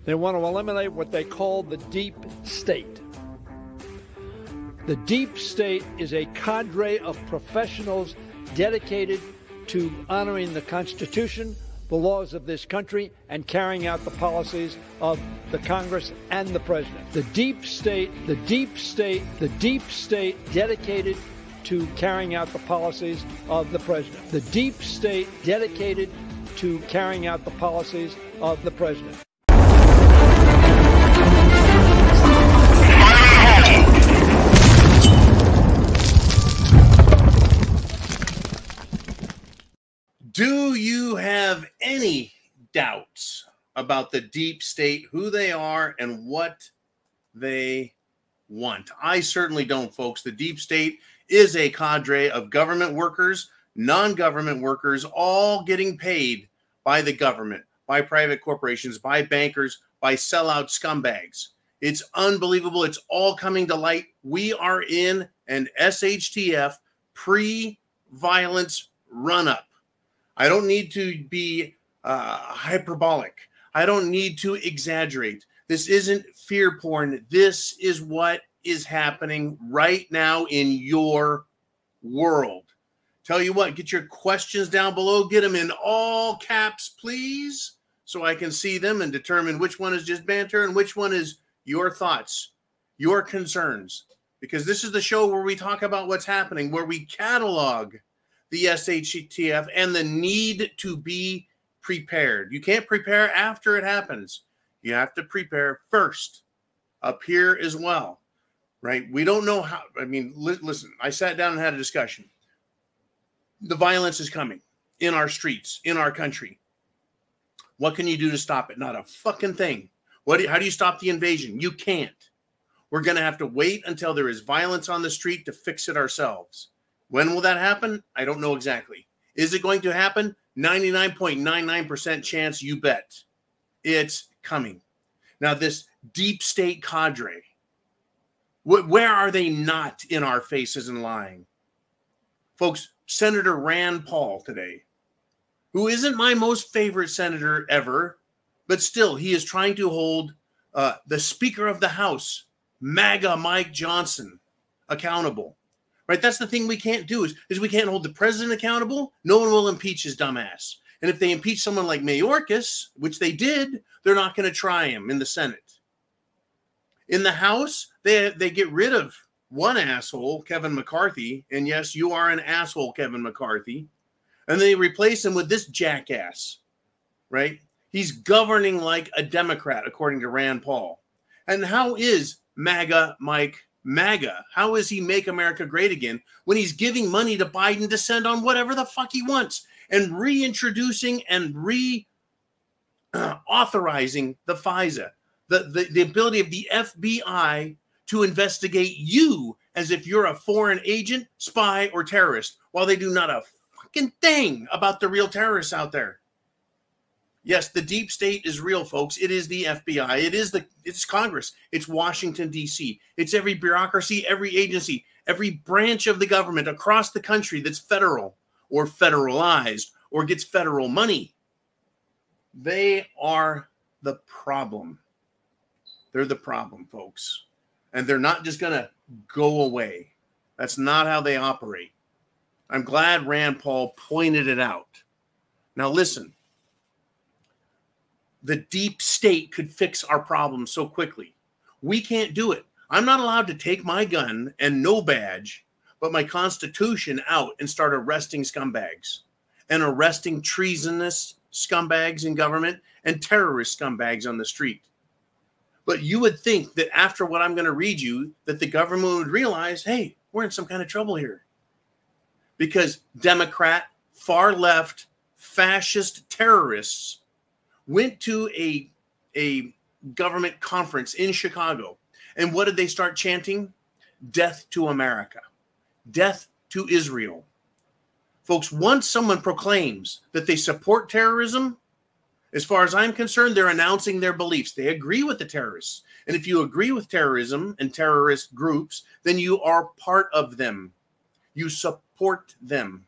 They want to eliminate what they call the deep state. The deep state is a cadre of professionals dedicated to honoring the Constitution, the laws of this country, and carrying out the policies of the Congress and the President. The deep state dedicated to carrying out the policies of the President. The deep state dedicated to carrying out the policies of the President. Do you have any doubts about the deep state, who they are, and what they want? I certainly don't, folks. The deep state is a cadre of government workers, non-government workers, all getting paid by the government, by private corporations, by bankers, by sellout scumbags. It's unbelievable. It's all coming to light. We are in an SHTF pre-violence run-up. I don't need to be hyperbolic. I don't need to exaggerate. This isn't fear porn. This is what is happening right now in your world. Tell you what, get your questions down below. Get them in all caps, please, so I can see them and determine which one is just banter and which one is your thoughts, your concerns. Because this is the show where we talk about what's happening, where we catalog the SHTF and the need to be prepared. You can't prepare after it happens. You have to prepare first, up here as well, right? We don't know how. I mean, listen, I sat down and had a discussion. The violence is coming in our streets, in our country. What can you do to stop it? Not a fucking thing. How do you stop the invasion? You can't. We're going to have to wait until there is violence on the street to fix it ourselves. When will that happen? I don't know exactly. Is it going to happen? 99.99% chance, you bet. It's coming. Now, this deep state cadre, where are they not in our faces and lying? Folks, Senator Rand Paul today, who isn't my most favorite senator ever, but still, he is trying to hold the Speaker of the House, MAGA Mike Johnson, accountable. Right? That's the thing we can't do is we can't hold the president accountable. No one will impeach his dumb ass. And if they impeach someone like Mayorkas, which they did, they're not going to try him in the Senate. In the House, they get rid of one asshole, Kevin McCarthy. And yes, you are an asshole, Kevin McCarthy. And they replace him with this jackass, right? He's governing like a Democrat, according to Rand Paul. And how is MAGA Mike MAGA? How is he make America great again when he's giving money to Biden to send on whatever the fuck he wants and reintroducing and authorizing the FISA, the ability of the FBI to investigate you as if you're a foreign agent, spy, or terrorist, while they do not a fucking thing about the real terrorists out there. Yes, the deep state is real, folks. It is the FBI. It's Congress. It's Washington, D.C. It's every bureaucracy, every agency, every branch of the government across the country that's federal or federalized or gets federal money. They are the problem. They're the problem, folks. And they're not just going to go away. That's not how they operate. I'm glad Rand Paul pointed it out. Now, listen. The deep state could fix our problems so quickly. We can't do it. I'm not allowed to take my gun and no badge, but my Constitution out and start arresting scumbags and arresting treasonous scumbags in government and terrorist scumbags on the street. But you would think that after what I'm going to read you, that the government would realize, hey, we're in some kind of trouble here. Because Democrat, far left, fascist terrorists went to a government conference in Chicago. And what did they start chanting? Death to America. Death to Israel. Folks, once someone proclaims that they support terrorism, as far as I'm concerned, they're announcing their beliefs. They agree with the terrorists. And if you agree with terrorism and terrorist groups, then you are part of them. You support them.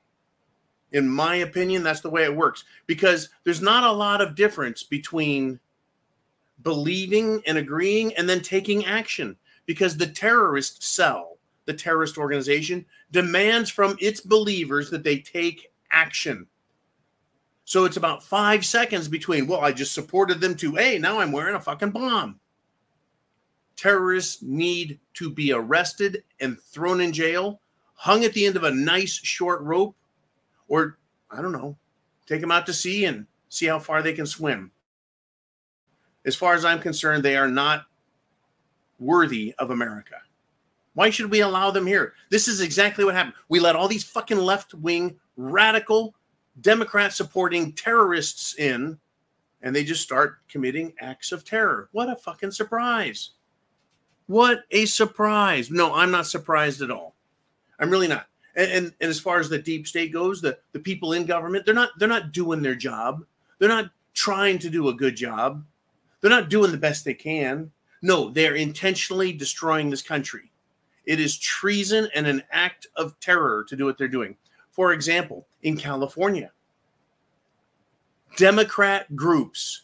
In my opinion, that's the way it works. Because there's not a lot of difference between believing and agreeing and then taking action, because the terrorist cell, the terrorist organization, demands from its believers that they take action. So it's about 5 seconds between, well, I just supported them, to, hey, now I'm wearing a fucking bomb. Terrorists need to be arrested and thrown in jail, hung at the end of a nice short rope, or, I don't know, take them out to sea and see how far they can swim. As far as I'm concerned, they are not worthy of America. Why should we allow them here? This is exactly what happened. We let all these fucking left-wing, radical, Democrat-supporting terrorists in, and they just start committing acts of terror. What a fucking surprise. What a surprise. No, I'm not surprised at all. I'm really not. And as far as the deep state goes, the people in government, they're not doing their job. They're not trying to do a good job. They're not doing the best they can. No, they're intentionally destroying this country. It is treason and an act of terror to do what they're doing. For example, in California, Democrat groups,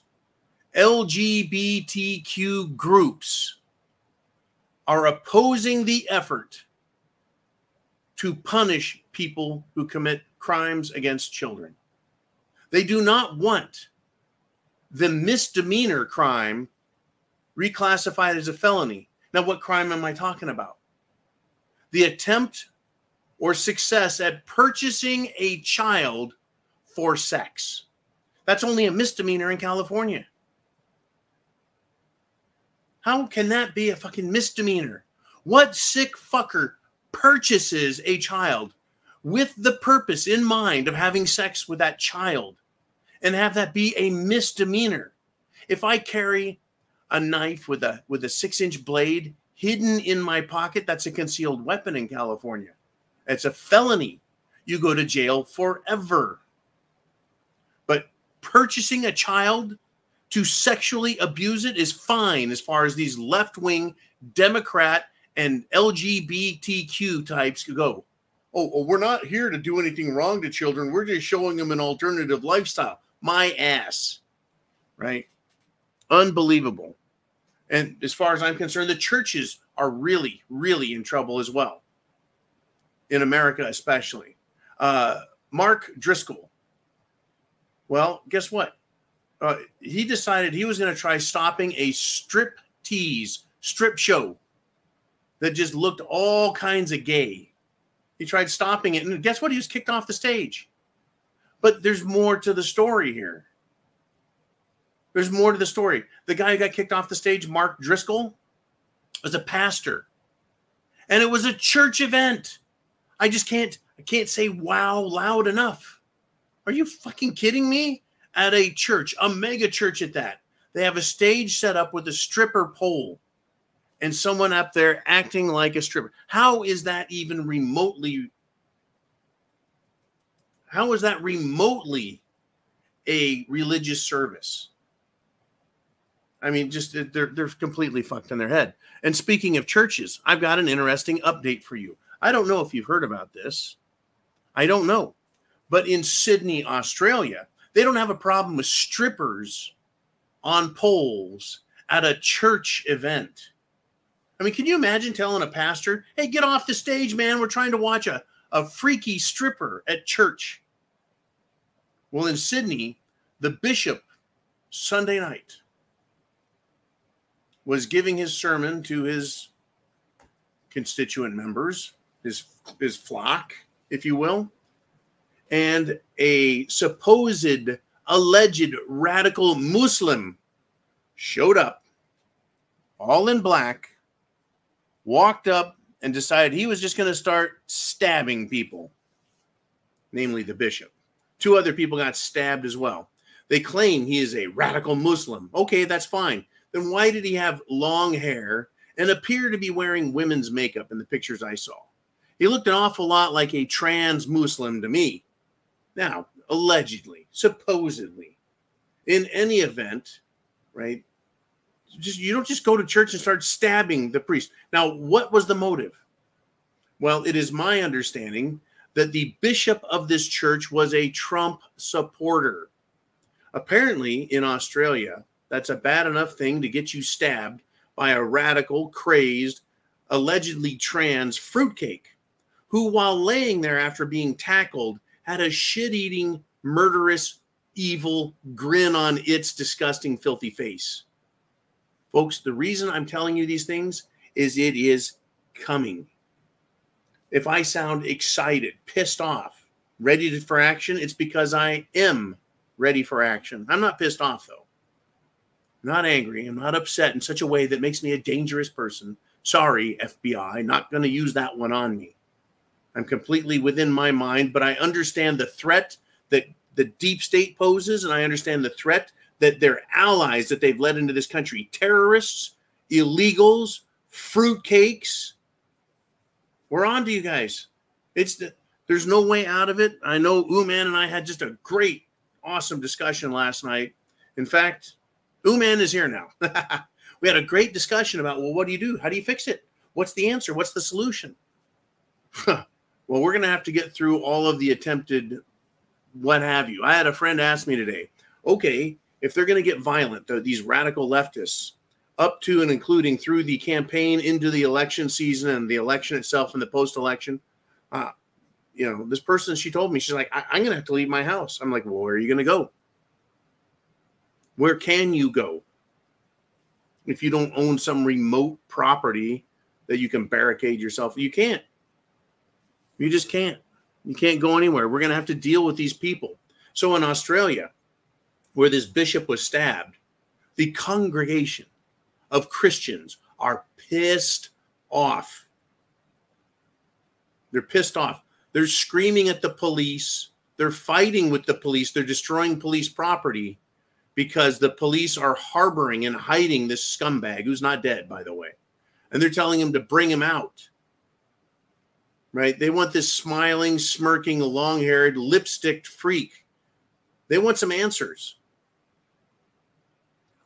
LGBTQ groups are opposing the effort to punish people who commit crimes against children. They do not want the misdemeanor crime reclassified as a felony. Now, what crime am I talking about? The attempt or success at purchasing a child for sex. That's only a misdemeanor in California. How can that be a fucking misdemeanor? What sick fucker purchases a child with the purpose in mind of having sex with that child and have that be a misdemeanor? If I carry a knife with a 6-inch blade hidden in my pocket, that's a concealed weapon in California. It's a felony. You go to jail forever. But purchasing a child to sexually abuse it is fine as far as these left-wing Democrat and LGBTQ types go. Oh, we're not here to do anything wrong to children. We're just showing them an alternative lifestyle. My ass. Right? Unbelievable. And as far as I'm concerned, the churches are really, really in trouble as well. In America especially. Mark Driscoll. Well, guess what? He decided he was going to try stopping a strip show that just looked all kinds of gay. He tried stopping it, and guess what? He was kicked off the stage. But there's more to the story here. There's more to the story. The guy who got kicked off the stage, Mark Driscoll, was a pastor. And it was a church event. I can't say wow loud enough. Are you fucking kidding me? At a church, a mega church at that. They have a stage set up with a stripper pole and someone up there acting like a stripper. How is that even remotely? How is that remotely a religious service? I mean, just they're completely fucked in their head. And speaking of churches, I've got an interesting update for you. I don't know if you've heard about this. I don't know. But in Sydney, Australia, they don't have a problem with strippers on poles at a church event. I mean, can you imagine telling a pastor, hey, get off the stage, man. We're trying to watch a freaky stripper at church. Well, in Sydney, the bishop, Sunday night, was giving his sermon to his constituent members, his flock, if you will. And a supposed, alleged radical Muslim showed up, all in black, walked up and decided he was just going to start stabbing people, namely the bishop. 2 other people got stabbed as well. They claim he is a radical Muslim. Okay, that's fine. Then why did he have long hair and appear to be wearing women's makeup in the pictures I saw? He looked an awful lot like a trans Muslim to me. Now, allegedly, supposedly, in any event, right? You don't just go to church and start stabbing the priest. Now, what was the motive? Well, it is my understanding that the bishop of this church was a Trump supporter. Apparently, in Australia, That's a bad enough thing to get you stabbed by a radical, crazed, allegedly trans fruitcake who, while laying there after being tackled, had a shit-eating, murderous, evil grin on its disgusting, filthy face. Folks, the reason I'm telling you these things is it is coming. If I sound excited, pissed off, ready for action, it's because I am ready for action. I'm not pissed off, though. I'm not angry. I'm not upset in such a way that makes me a dangerous person. Sorry, FBI, not going to use that one on me. I'm completely within my mind, but I understand the threat that the deep state poses, and I understand the threat that their allies that they've led into this country, terrorists, illegals, fruitcakes. We're on to you guys. There's no way out of it. I know Uman and I had just a great, awesome discussion last night. In fact, Uman is here now. We had a great discussion about, well, what do you do? How do you fix it? What's the answer? What's the solution? Well, we're going to have to get through all of the attempted what have you. I had a friend ask me today, okay, if they're going to get violent, these radical leftists, up to and including through the campaign into the election season and the election itself and the post-election, this person, she told me, she's like, I'm going to have to leave my house. I'm like, well, where are you going to go? Where can you go? If you don't own some remote property that you can barricade yourself, you can't. You just can't. You can't go anywhere. We're going to have to deal with these people. So in Australia, where this bishop was stabbed, the congregation of Christians are pissed off. They're pissed off. They're screaming at the police. They're fighting with the police. They're destroying police property because the police are harboring and hiding this scumbag who's not dead, by the way. And they're telling him to bring him out. Right? They want this smiling, smirking, long-haired, lipsticked freak. They want some answers.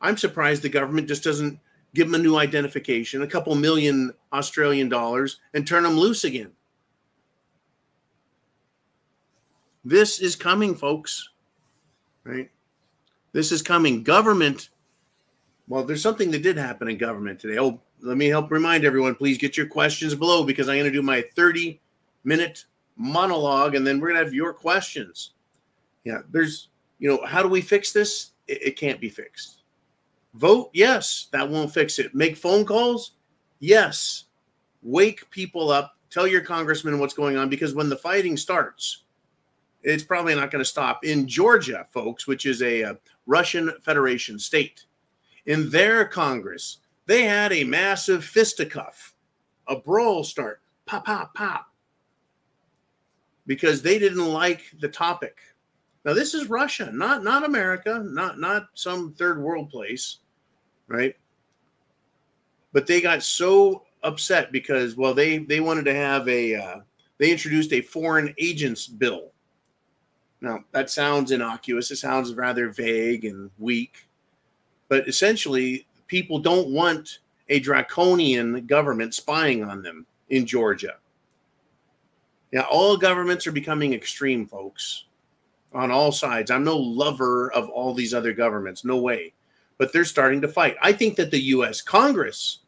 I'm surprised the government just doesn't give them a new identification, a couple million Australian dollars, and turn them loose again. This is coming, folks. Right? This is coming. Government. Well, there's something that did happen in government today. Oh, let me help remind everyone, please get your questions below because I'm going to do my 30-minute monologue and then we're going to have your questions. Yeah, there's, how do we fix this? It can't be fixed. Vote? Yes, that won't fix it. Make phone calls? Yes. Wake people up. Tell your congressman what's going on because when the fighting starts, it's probably not going to stop. In Georgia, folks, which is a Russian Federation state, in their Congress, they had a massive fisticuff, a brawl start, pop, pop, pop, because they didn't like the topic. Now, this is Russia, not America, not some third world place, right? But they got so upset because, well, they wanted to have they introduced a foreign agents bill. Now, that sounds innocuous. It sounds rather vague and weak. But essentially, people don't want a draconian government spying on them in Georgia. Yeah, all governments are becoming extreme, folks, on all sides. I'm no lover of all these other governments. No way. But they're starting to fight. I think that the U.S. Congress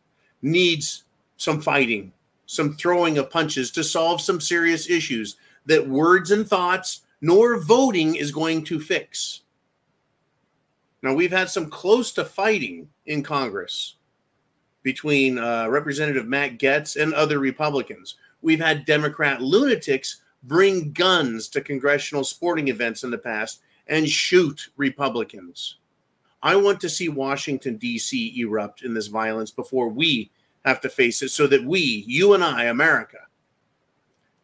needs some fighting, some throwing of punches to solve some serious issues that words and thoughts nor voting is going to fix. Now, we've had some close to fighting in Congress between Representative Matt Gaetz and other Republicans. We've had Democrat lunatics bring guns to congressional sporting events in the past and shoot Republicans. I want to see Washington, D.C. erupt in this violence before we have to face it so that we, you and I, America,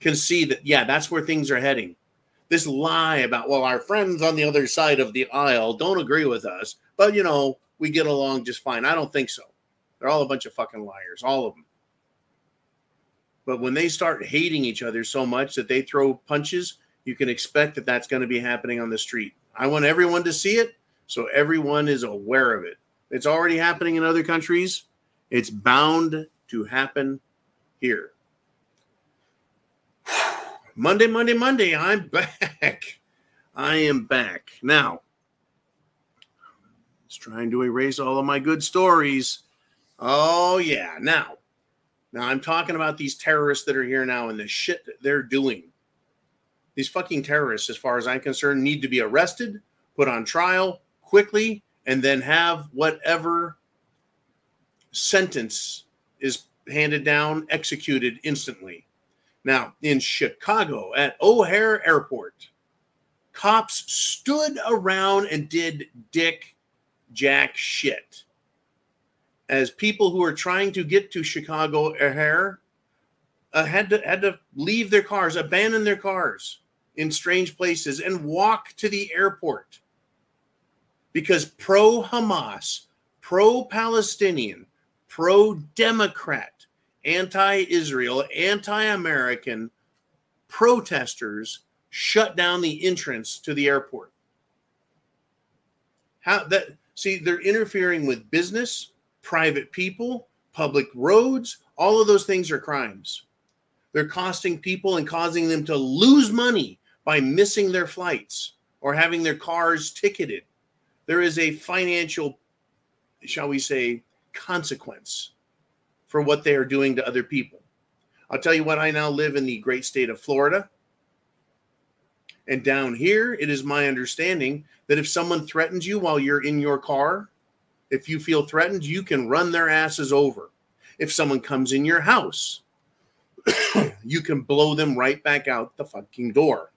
can see that, yeah, that's where things are heading. This lie about, well, our friends on the other side of the aisle don't agree with us, but, we get along just fine. I don't think so. They're all a bunch of fucking liars, all of them. But when they start hating each other so much that they throw punches, you can expect that that's going to be happening on the street. I want everyone to see it so everyone is aware of it. It's already happening in other countries. It's bound to happen here. Monday, I'm back. I am back. Now, It's trying to erase all of my good stories. Oh, yeah. Now I'm talking about these terrorists that are here now and the shit that they're doing. These fucking terrorists, as far as I'm concerned, need to be arrested, put on trial quickly, and then have whatever sentence is handed down executed instantly. Now, in Chicago at O'Hare Airport, cops stood around and did dick jack shit as people who are trying to get to Chicago O'Hare had to leave their cars, abandon their cars in strange places, and walk to the airport because pro-Hamas, pro-Palestinian, pro-Democrat, anti-Israel, anti-American protesters shut down the entrance to the airport. See, they're interfering with business, private people, public roads. All of those things are crimes. They're costing people and causing them to lose money by missing their flights or having their cars ticketed. There is a financial, shall we say, consequence for what they are doing to other people. I'll tell you what, I now live in the great state of Florida. And down here, it is my understanding that if someone threatens you while you're in your car, if you feel threatened, you can run their asses over. If someone comes in your house, you can blow them right back out the fucking door.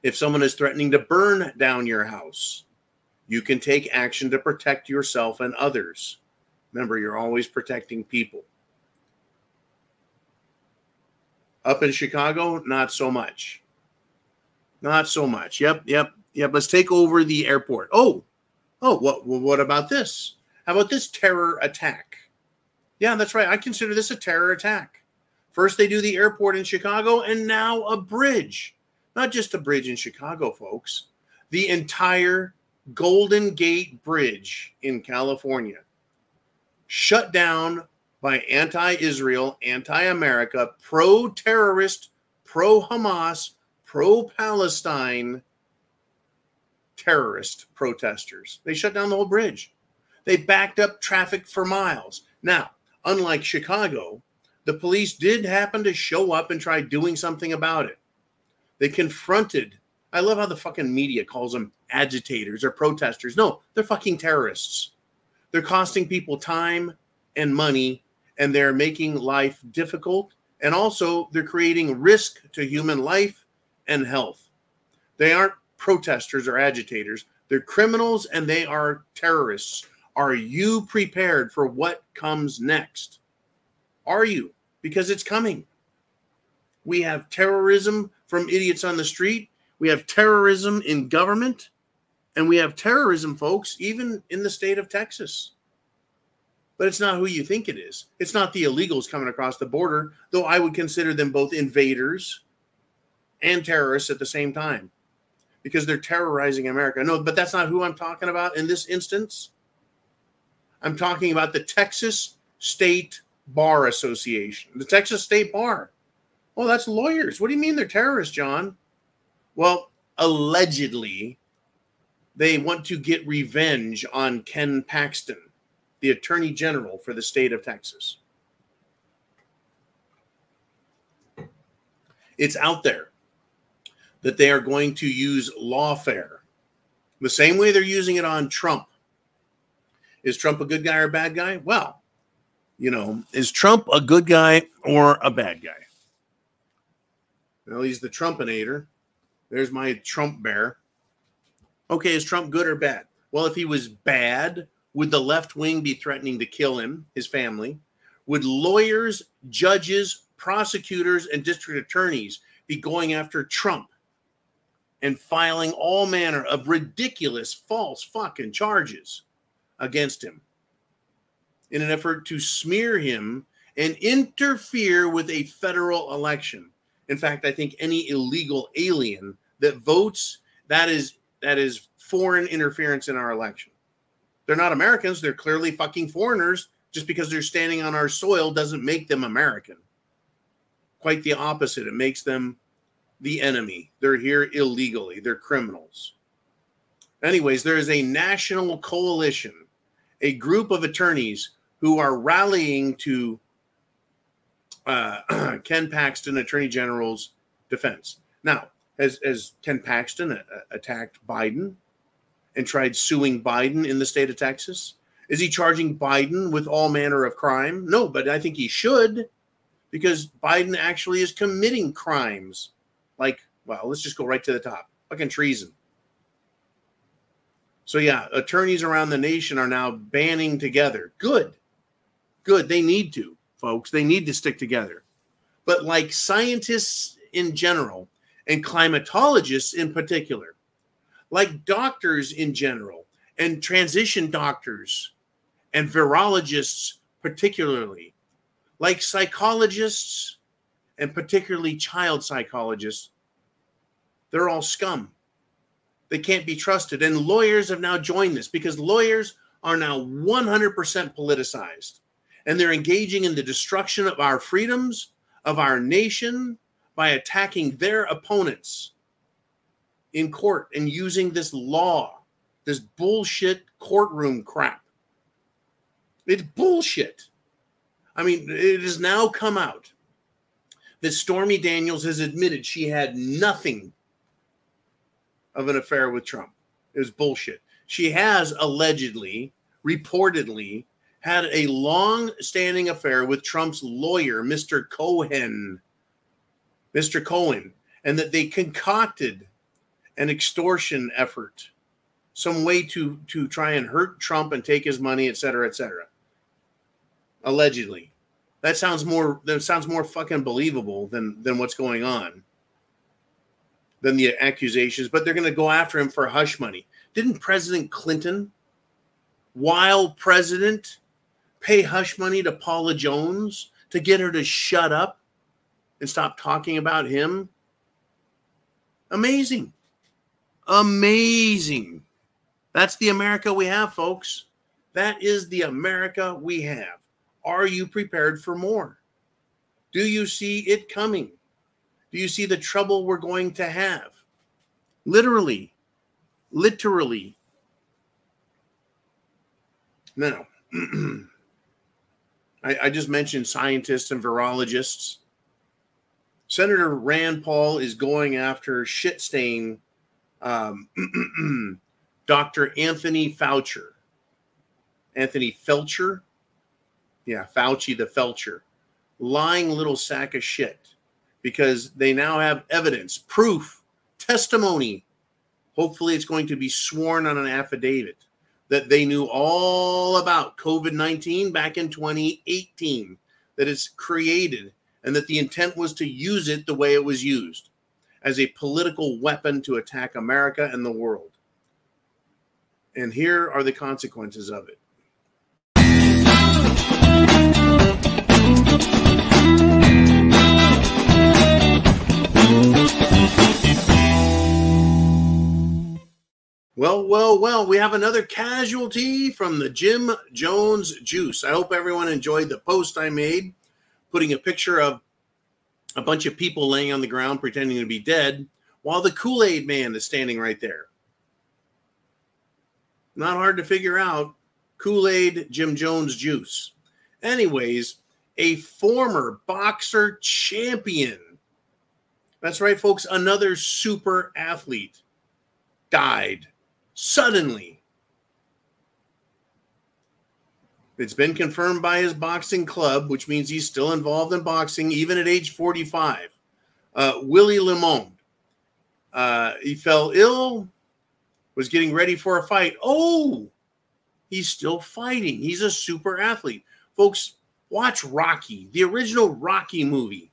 If someone is threatening to burn down your house, you can take action to protect yourself and others. Remember, you're always protecting people. Up in Chicago, not so much. Not so much. Yep. Let's take over the airport. What about this? How about this terror attack? Yeah, that's right. I consider this a terror attack. First, they do the airport in Chicago, and now a bridge. Not just a bridge in Chicago, folks. The entire Golden Gate Bridge in California shut down by anti-Israel, anti-America, pro-terrorist, pro-Hamas, pro-Palestine terrorist protesters. They shut down the whole bridge. They backed up traffic for miles. Now, unlike Chicago, the police did happen to show up and try doing something about it. They confronted, I love how the fucking media calls them agitators or protesters. No, they're fucking terrorists. They're costing people time and money, and they're making life difficult. And also, they're creating risk to human life and health. They aren't protesters or agitators. They're criminals and they are terrorists. Are you prepared for what comes next? Are you? Because it's coming. We have terrorism from idiots on the street. We have terrorism in government. And we have terrorism, folks, even in the state of Texas. But it's not who you think it is. It's not the illegals coming across the border, though I would consider them both invaders and terrorists at the same time because they're terrorizing America. No, but that's not who I'm talking about in this instance. I'm talking about the Texas State Bar Association, the Texas State Bar. Oh, that's lawyers. What do you mean they're terrorists, John? Well, allegedly, they want to get revenge on Ken Paxton, the Attorney General for the state of Texas. It's out there that they are going to use lawfare the same way they're using it on Trump. Is Trump a good guy or a bad guy? Well, you know, is Trump a good guy or a bad guy? Well, he's the Trumpinator. There's my Trump bear. Okay, is Trump good or bad? Well, if he was bad, would the left wing be threatening to kill him, his family? Would lawyers, judges, prosecutors, and district attorneys be going after Trump and filing all manner of ridiculous, false fucking charges against him in an effort to smear him and interfere with a federal election? In fact, I think any illegal alien that votes, that is foreign interference in our election. They're not Americans. They're clearly fucking foreigners. Just because they're standing on our soil doesn't make them American. Quite the opposite. It makes them the enemy. They're here illegally. They're criminals. Anyways, there is a national coalition, a group of attorneys who are rallying to Ken Paxton, Attorney General's defense. Now, has Ken Paxton attacked Biden and tried suing Biden in the state of Texas? Is he charging Biden with all manner of crime? No, but I think he should, because Biden actually is committing crimes. Like, well, let's just go right to the top. Fucking treason. So yeah, attorneys around the nation are now banding together. Good. Good. They need to, folks. They need to stick together. But like scientists in general and climatologists in particular, like doctors in general and transition doctors and virologists particularly, like psychologists and particularly child psychologists, they're all scum. They can't be trusted. And lawyers have now joined this because lawyers are now 100% politicized. And they're engaging in the destruction of our freedoms, of our nation, by attacking their opponents in court and using this law, this bullshit courtroom crap. It's bullshit. I mean, it has now come out that Stormy Daniels has admitted she had nothing of an affair with Trump. It was bullshit. She has allegedly, reportedly, had a long-standing affair with Trump's lawyer, Mr. Cohen, and that they concocted an extortion effort, some way to try and hurt Trump and take his money, et cetera, et cetera. Allegedly. That sounds more fucking believable than what's going on, than the accusations. But they're going to go after him for hush money. Didn't President Clinton, while president, pay hush money to Paula Jones to get her to shut up and stop talking about him? Amazing. Amazing. That's the America we have, folks. That is the America we have. Are you prepared for more? Do you see it coming? Do you see the trouble we're going to have? Literally. Literally. Now, I just mentioned scientists and virologists. Senator Rand Paul is going after shit-stain Dr. Anthony Fauci. Anthony Felcher? Yeah, Fauci the Felcher. Lying little sack of shit. Because they now have evidence, proof, testimony. Hopefully it's going to be sworn on an affidavit that they knew all about COVID-19 back in 2018, that it's created, and that the intent was to use it the way it was used, as a political weapon to attack America and the world. And here are the consequences of it. Well, we have another casualty from the Jim Jones juice. I hope everyone enjoyed the post I made, putting a picture of a bunch of people laying on the ground pretending to be dead, while the Kool-Aid man is standing right there. Not hard to figure out. Kool-Aid Jim Jones juice. Anyways, a former boxer champion. That's right, folks. Another super athlete died suddenly. It's been confirmed by his boxing club, which means he's still involved in boxing, even at age 45. Willie Lemond. He fell ill, was getting ready for a fight. Oh, he's still fighting. He's a super athlete. Folks, watch Rocky, the original Rocky movie.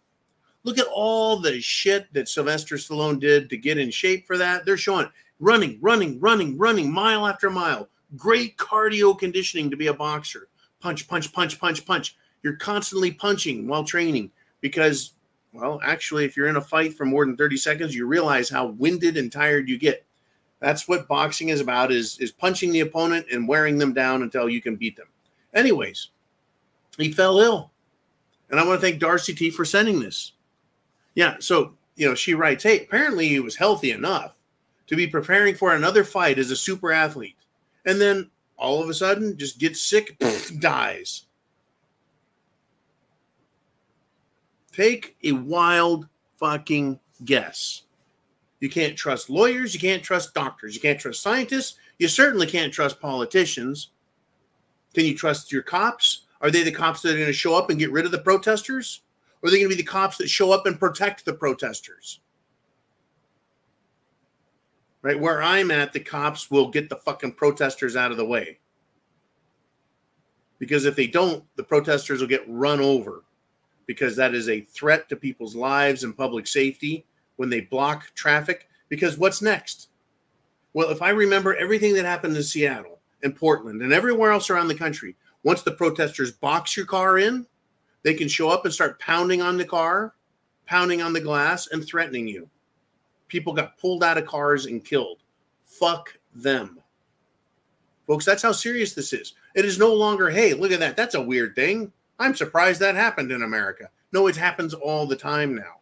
Look at all the shit that Sylvester Stallone did to get in shape for that. They're showing running, mile after mile. Great cardio conditioning to be a boxer. Punch, punch, punch, punch, punch. You're constantly punching while training because, well, actually, if you're in a fight for more than 30 seconds, you realize how winded and tired you get. That's what boxing is about, is punching the opponent and wearing them down until you can beat them. Anyways, he fell ill. And I want to thank Darcy T for sending this. Yeah, so, she writes, hey, apparently he was healthy enough to be preparing for another fight as a super athlete, and then all of a sudden just gets sick, dies. Take a wild fucking guess. You can't trust lawyers. You can't trust doctors. You can't trust scientists. You certainly can't trust politicians. Can you trust your cops? Are they the cops that are going to show up and get rid of the protesters? Or are they going to be the cops that show up and protect the protesters? Right? Where I'm at, the cops will get the fucking protesters out of the way. Because if they don't, the protesters will get run over. Because that is a threat to people's lives and public safety when they block traffic. Because what's next? Well, if I remember everything that happened in Seattle and Portland and everywhere else around the country, once the protesters box your car in, they can show up and start pounding on the car, pounding on the glass, and threatening you. People got pulled out of cars and killed. Fuck them. Folks, that's how serious this is. It is no longer, hey, look at that. That's a weird thing. I'm surprised that happened in America. No, it happens all the time now.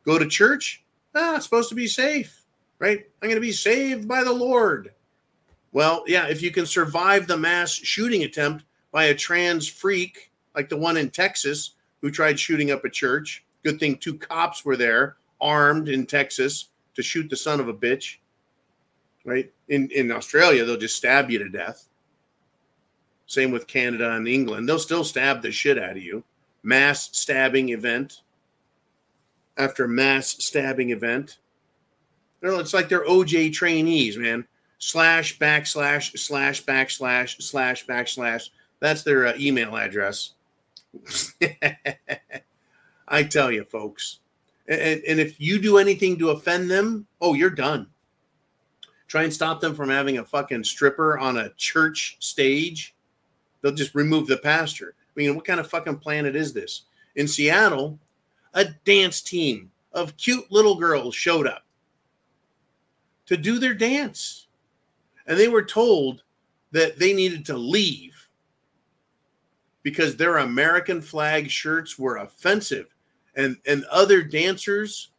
Go to church? It's supposed to be safe, right? I'm going to be saved by the Lord. Well, yeah, if you can survive the mass shooting attempt by a trans freak like the one in Texas who tried shooting up a church. Good thing 2 cops were there, armed in Texas, to shoot the son of a bitch. Right? In Australia, they'll just stab you to death. Same with Canada and England. They'll still stab the shit out of you. Mass stabbing event after mass stabbing event. It's like they're OJ trainees, man. // That's their email address. I tell you, folks. And if you do anything to offend them, oh, you're done. Try and stop them from having a fucking stripper on a church stage. They'll just remove the pastor. I mean, what kind of fucking planet is this? In Seattle, a dance team of cute little girls showed up to do their dance. And they were told that they needed to leave because their American flag shirts were offensive. And other dancers,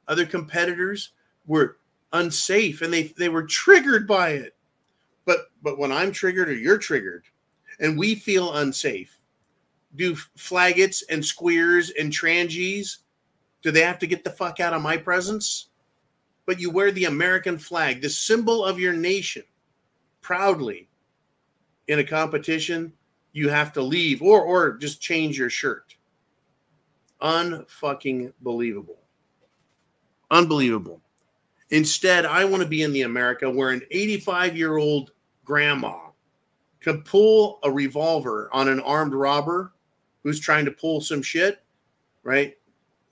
other competitors were unsafe, and they were triggered by it. But when I'm triggered or you're triggered and we feel unsafe, do faggots and squeers and transies, do they have to get the fuck out of my presence? But you wear the American flag, the symbol of your nation, proudly in a competition, you have to leave or just change your shirt. Unfucking believable. Unbelievable. Instead, I want to be in the America where an 85-year-old grandma can pull a revolver on an armed robber who's trying to pull some shit, right?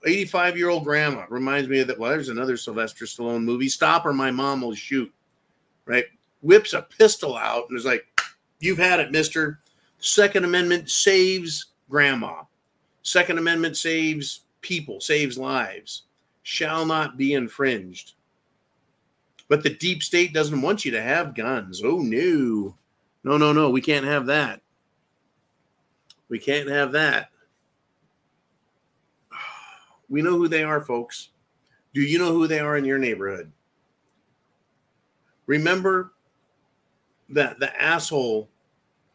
85-year-old grandma reminds me of that. Well, there's another Sylvester Stallone movie. Stop or my mom will shoot, right? Whips a pistol out and is like, you've had it, mister. Second Amendment saves grandma. Second Amendment saves people, saves lives. Shall not be infringed. But the deep state doesn't want you to have guns. Oh, no. No. We can't have that. We can't have that. We know who they are, folks. Do you know who they are in your neighborhood? Remember that the asshole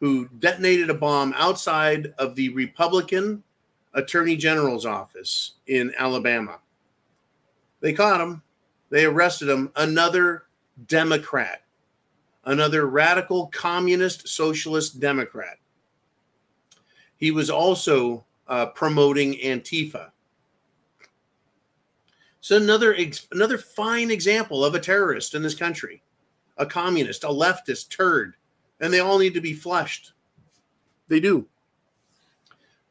who detonated a bomb outside of the Republican Attorney General's office in Alabama. They caught him. They arrested him. Another Democrat. Another radical communist socialist Democrat. He was also promoting Antifa. So another fine example of a terrorist in this country. A communist, a leftist turd. And they all need to be flushed. They do.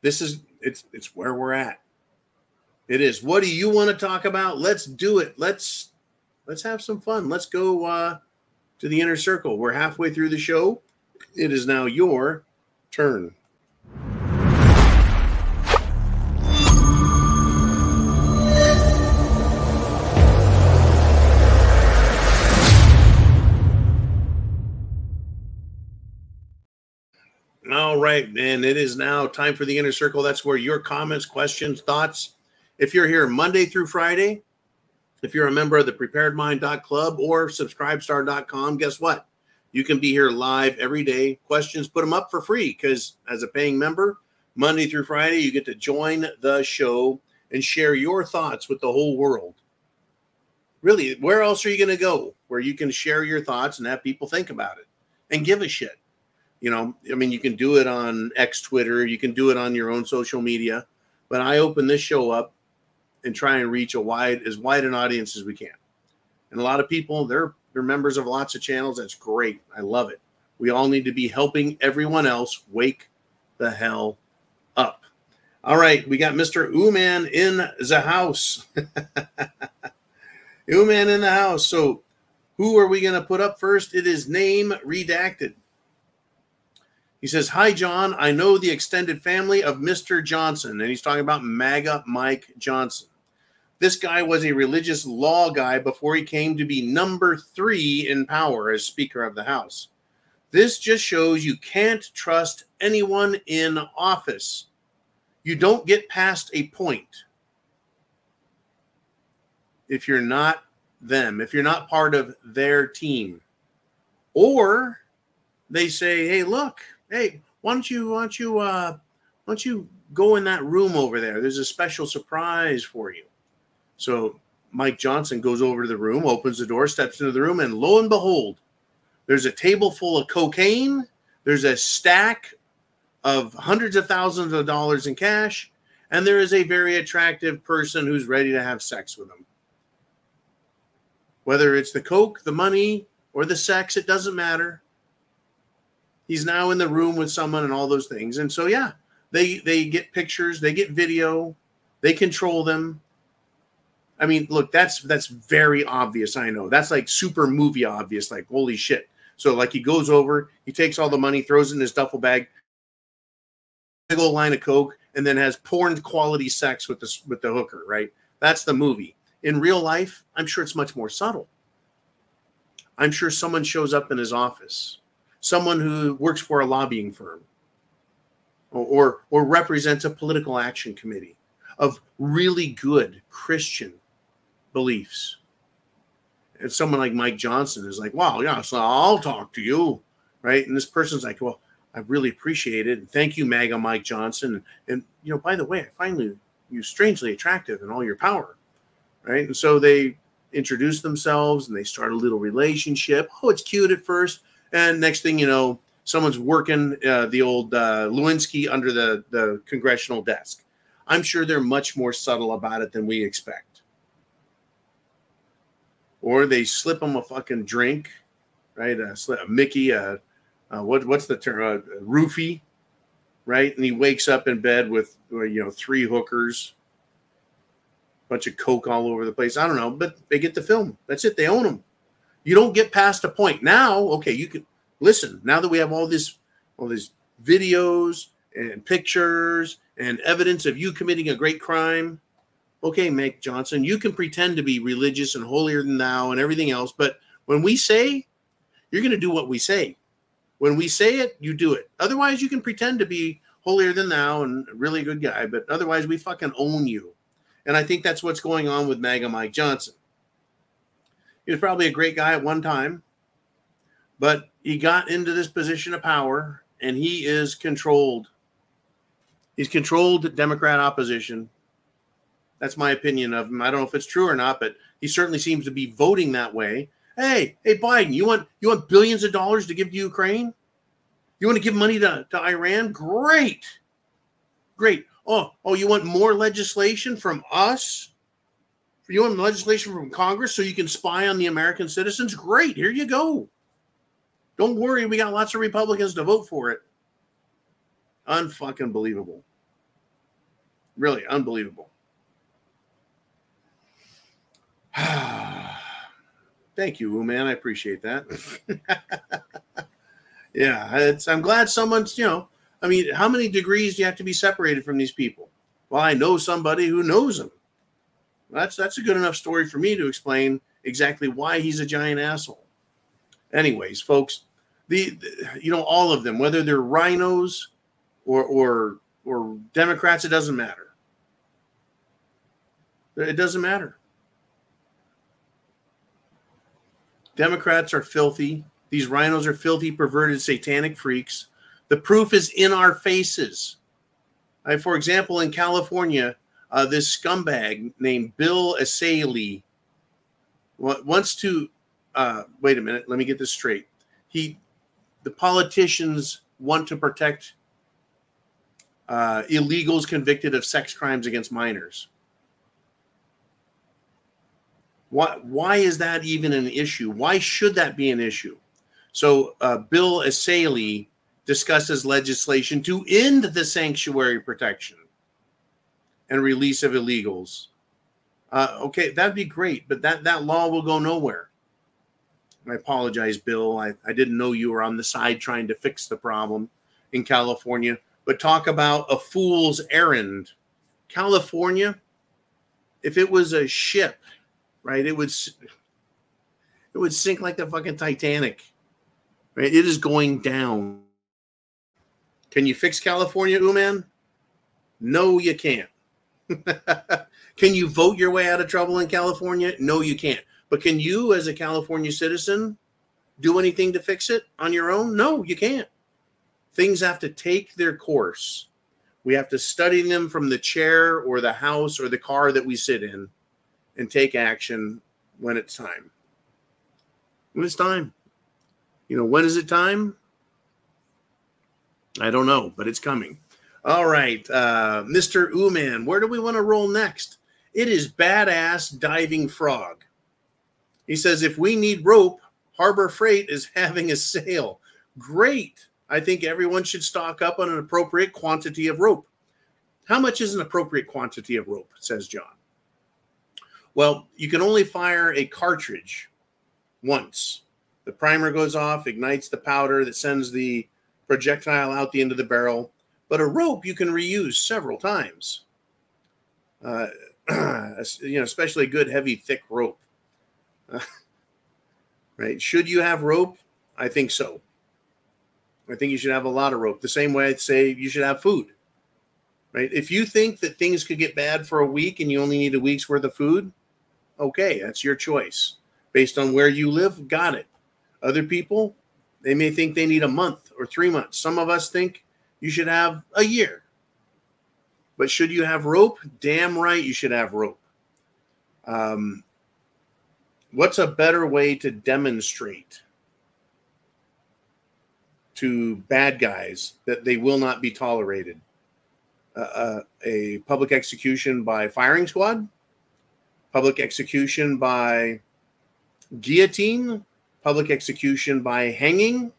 It's where we're at. It is. What do you want to talk about? Let's do it. Let's have some fun. Let's go to the inner circle. We're halfway through the show. It is now your turn. All right, man. It is now time for the inner circle. That's where your comments, questions, thoughts. If you're here Monday through Friday, If you're a member of the preparedmind.club or subscribestar.com, guess what? You can be here live every day. Questions, put them up for free, because as a paying member, Monday through Friday, you get to join the show and share your thoughts with the whole world. Really, where else are you going to go where you can share your thoughts and have people think about it and give a shit? You know, I mean, you can do it on X, Twitter. You can do it on your own social media. But I open this show up and try and reach as wide an audience as we can. And a lot of people, they're members of lots of channels. That's great. I love it. We all need to be helping everyone else wake the hell up. All right, we got Mr. Ooman in the house. Ooman in the house. So who are we going to put up first? It is name redacted. He says, "Hi, John. I know the extended family of Mr. Johnson." And he's talking about MAGA Mike Johnson. "This guy was a religious law guy before he came to be number 3 in power as Speaker of the House. This just shows you can't trust anyone in office. You don't get past a point if you're not them, if you're not part of their team. Or they say, hey, look, hey, why don't you go in that room over there? There's a special surprise for you." So Mike Johnson goes over to the room, opens the door, steps into the room, and lo and behold, there's a table full of cocaine. There's a stack of hundreds of thousands of dollars in cash, and there is a very attractive person who's ready to have sex with him. Whether it's the coke, the money, or the sex, it doesn't matter. He's now in the room with someone and all those things. And so, yeah, they get pictures, they get video, they control them. I mean, look, that's very obvious. I know that's like super movie obvious, like holy shit. So like he goes over, he takes all the money, throws it in his duffel bag, big old line of coke, and then has porn quality sex with the hooker, right? That's the movie. In real life, I'm sure it's much more subtle. I'm sure someone shows up in his office, someone who works for a lobbying firm or represents a political action committee of really good Christian beliefs. And someone like Mike Johnson is like, wow, yeah, so I'll talk to you, right? And this person's like, well, I really appreciate it. And thank you, MAGA Mike Johnson. And, you know, by the way, I find you strangely attractive in all your power, right? And so they introduce themselves and they start a little relationship. Oh, it's cute at first. And next thing you know, someone's working the old Lewinsky under the congressional desk. I'm sure they're much more subtle about it than we expect. Or they slip him a fucking drink, right? A Mickey, what's the term? Roofie, right? And he wakes up in bed with 3 hookers, bunch of coke all over the place. I don't know, but they get the film. That's it. They own them. You don't get past a point. Now, okay, you can listen. Now that we have all these videos and pictures and evidence of you committing a great crime, okay, Mike Johnson, you can pretend to be religious and holier than thou and everything else, but when we say, you're going to do what we say. When we say it, you do it. Otherwise, you can pretend to be holier than thou and a really good guy, but otherwise, we fucking own you. And I think that's what's going on with MAGA Mike Johnson. He was probably a great guy at one time, but he got into this position of power, and he is controlled. He's controlled Democrat opposition. That's my opinion of him. I don't know if it's true or not, but he certainly seems to be voting that way. Hey, Biden, you want billions of dollars to give to Ukraine? You want to give money to Iran? Great. Oh, you want more legislation from us? You want legislation from Congress so you can spy on the American citizens? Great. Here you go. Don't worry. We got lots of Republicans to vote for it. Unfucking believable. Really unbelievable. Thank you, man. I appreciate that. Yeah, I'm glad someone's, I mean, how many degrees do you have to be separated from these people? Well, I know somebody who knows them. That's a good enough story for me to explain exactly why he's a giant asshole. Anyways, folks, all of them, whether they're rhinos or Democrats, it doesn't matter. It doesn't matter. Democrats are filthy. These rhinos are filthy, perverted, satanic freaks. The proof is in our faces. For example, in California, this scumbag named Bill Asalee wants to, wait a minute, let me get this straight. The politicians want to protect illegals convicted of sex crimes against minors. Why is that even an issue? Why should that be an issue? So Bill Asalee discusses legislation to end the sanctuary protection and release of illegals. Okay, that'd be great, but that law will go nowhere. I apologize, Bill. I didn't know you were on the side trying to fix the problem in California. But talk about a fool's errand. California, if it was a ship, right, it would sink like the fucking Titanic. Right? It is going down. Can you fix California, Uman? No, you can't. Can you vote your way out of trouble in California? No, you can't. But can you, as a California citizen, do anything to fix it on your own? No, you can't. Things have to take their course. We have to study them from the chair or the house or the car that we sit in and take action when it's time. When it's time. You know, when is it time? I don't know, but it's coming. All right, Mr. Uman, where do we want to roll next? It is Badass Diving Frog. He says, if we need rope, Harbor Freight is having a sale. Great. I think everyone should stock up on an appropriate quantity of rope. How much is an appropriate quantity of rope, says John? Well, you can only fire a cartridge once. The primer goes off, ignites the powder that sends the projectile out the end of the barrel. But a rope you can reuse several times. Especially good, heavy, thick rope. Right? Should you have rope? I think so. I think you should have a lot of rope. The same way I'd say you should have food. Right? If you think that things could get bad for a week and you only need a week's worth of food, okay, that's your choice. Based on where you live, got it. Other people, they may think they need a month or 3 months. Some of us think you should have a year. But should you have rope? Damn right you should have rope. What's a better way to demonstrate to bad guys that they will not be tolerated? A public execution by firing squad? Public execution by guillotine? Public execution by hanging?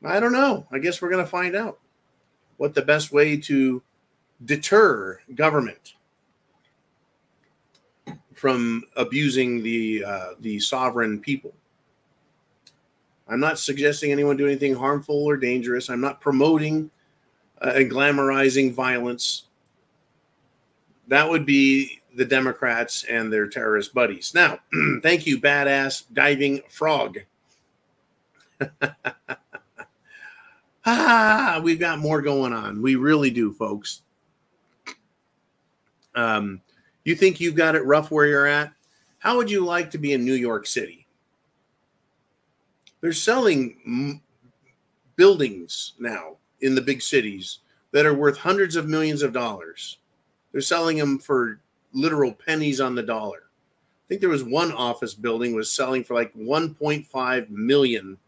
I don't know. I guess we're going to find out what the best way to deter government from abusing the sovereign people. I'm not suggesting anyone do anything harmful or dangerous. I'm not promoting and glamorizing violence. That would be the Democrats and their terrorist buddies. Now, thank you, Badass Diving Frog. We've got more going on. We really do, folks. You think you've got it rough where you're at? How would you like to be in New York City? They're selling buildings now in the big cities that are worth hundreds of millions of dollars. They're selling them for literal pennies on the dollar. I think there was one office building was selling for like $1.5 million.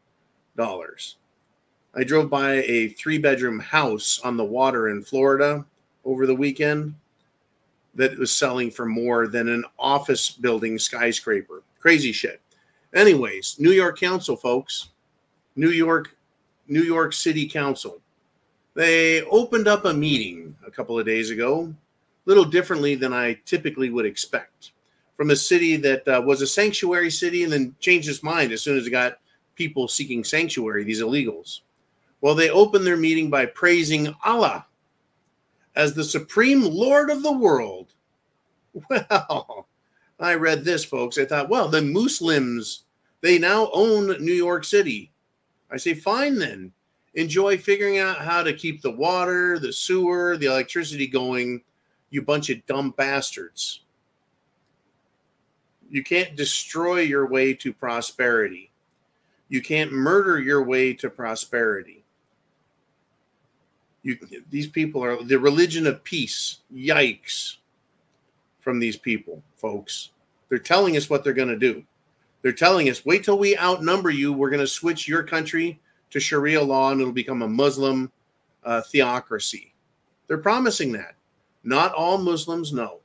I drove by a 3-bedroom house on the water in Florida over the weekend that was selling for more than an office building skyscraper. Crazy shit. Anyways, New York Council, folks. New York City Council. They opened up a meeting a couple of days ago, a little differently than I typically would expect. From a city that was a sanctuary city and then changed its mind as soon as it got people seeking sanctuary, these illegals. Well, they opened their meeting by praising Allah as the supreme Lord of the world. Well, I read this, folks. I thought, well, the Muslims, they now own New York City. I say, fine then. Enjoy figuring out how to keep the water, the sewer, the electricity going, you bunch of dumb bastards. You can't destroy your way to prosperity. You can't murder your way to prosperity. These people are the religion of peace. Yikes from these people, folks. They're telling us what they're going to do. They're telling us, wait till we outnumber you. We're going to switch your country to Sharia law and it'll become a Muslim theocracy. They're promising that. Not all Muslims, no.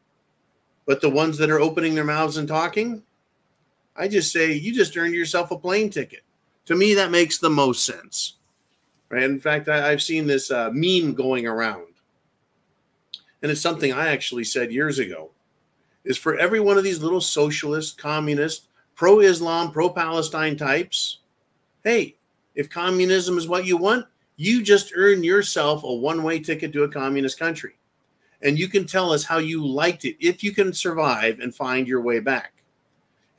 But the ones that are opening their mouths and talking, I just say, you just earned yourself a plane ticket. To me, that makes the most sense. Right? In fact, I've seen this meme going around. And it's something I actually said years ago. Is for every one of these little socialist, communist, pro-Islam, pro-Palestine types, hey, if communism is what you want, you just earn yourself a one-way ticket to a communist country. And you can tell us how you liked it if you can survive and find your way back.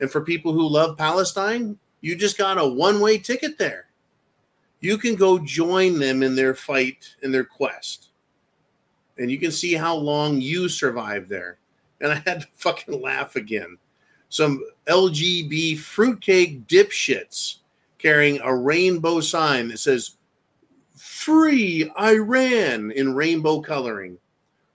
And for people who love Palestine, you just got a one-way ticket there. You can go join them in their fight, in their quest. And you can see how long you survive there. And I had to fucking laugh again. Some LGB fruitcake dipshits carrying a rainbow sign that says, "Free Iran" in rainbow coloring